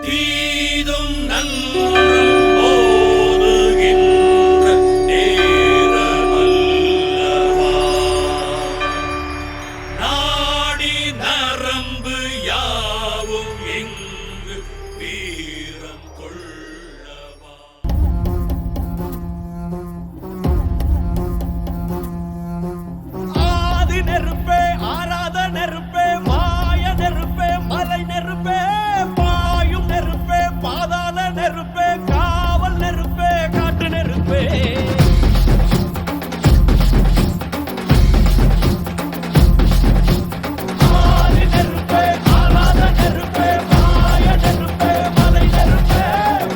தீதும் நன்றும் போதுகின்ற நேரமல்லவா நாடி நரம்பு யாவும் எங்கு வீரம் கொள்ளவா. ஆதி நெருப்பே ஆராத நெருப்பே மாய நெருப்பே மலை நெருப்பே பாயும் நெருப்பே பாதாள நெருப்பே காவல் நெருப்பே காட்டு நெருப்பே. ஆதி நெருப்பே ஆராத நெருப்பே மாய நெருப்பே மலை நெருப்பே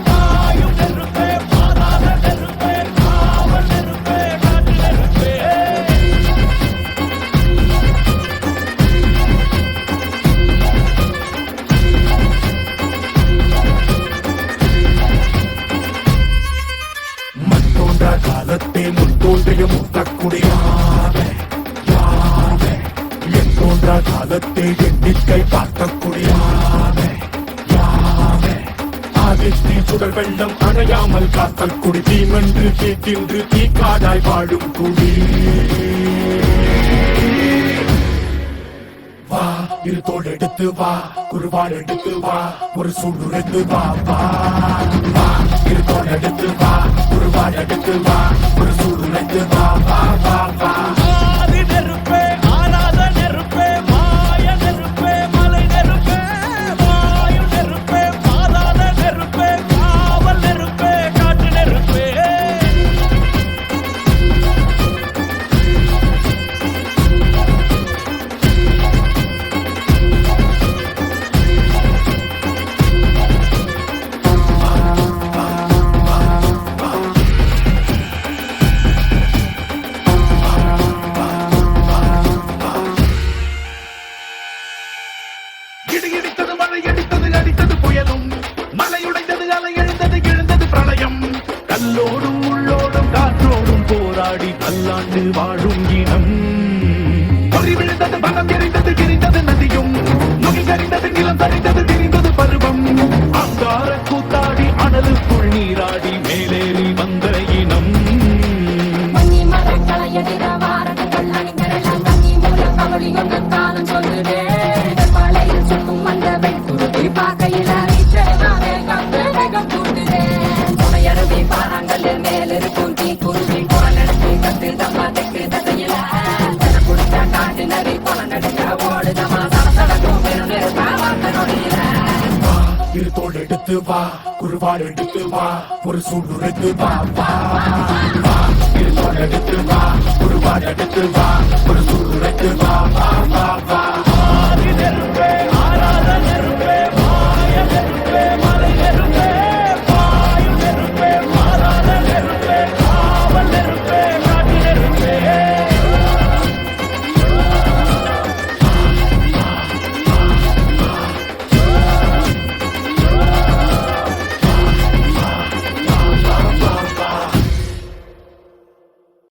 பாயும் நெருப்பே பாதாள நெருப்பே காவல் நெருப்பே காட்டு நெருப்பே. காலத்தே முன் தோன்றிய முத்தக்குடியாவே என் தோன்ற காலத்தே எண்ணிக்கை பார்க்கக்கூடியாவே ஆதித்ய சுடர் வெள்ளம் அணையாமல் காத்தல் குடி தீமென்று தீக்கின்று தீக்காடாய் வாழும் குடி வா இரு தோள் எடுத்து வா குருவாள் எடுத்து வா ஒரு சூடு எடுத்து வா வா வா இரு தோள் எடுத்து வா குருவாள் எடுத்து வா ஒரு சூடு எடுத்து வா வா வா வா. ஆதி நெருப்பே ஆராத நெருப்பே மாய நெருப்பே மலை நெருப்பே பாயும் நெருப்பே பாதாள நெருப்பே காவல் நெருப்பே காட்டு நெருப்பே. இடி இடித்தது மழை அடித்தது அடித்தது புயலும் மலை உடைந்தது அலை எழுந்தது எழுந்தது பிரளயம் கல்லோடும் உள்ளோடும் காற்றோடும் போராடி பல்லாண்டு வாழும் இனம் பொறி விழுந்தது மனம் எரிந்தது கிரிந்தது நதியும் நுகி கரிந்தது நிலம் தரிந்தது திரிந்தது பருவம் அங்கார கூத்தாடி அனலுக்குள் நீராடி மேலேறி வந்த இனம் இரு தோள் எடுத்து வா குருவாள் எடுத்து வா ஒரு சூடு எடுத்து வா வா வா இரு தோள் எடுத்து வா குருவாள் எடுத்து வா ஒரு சூடு எடுத்து வா வா வா வா.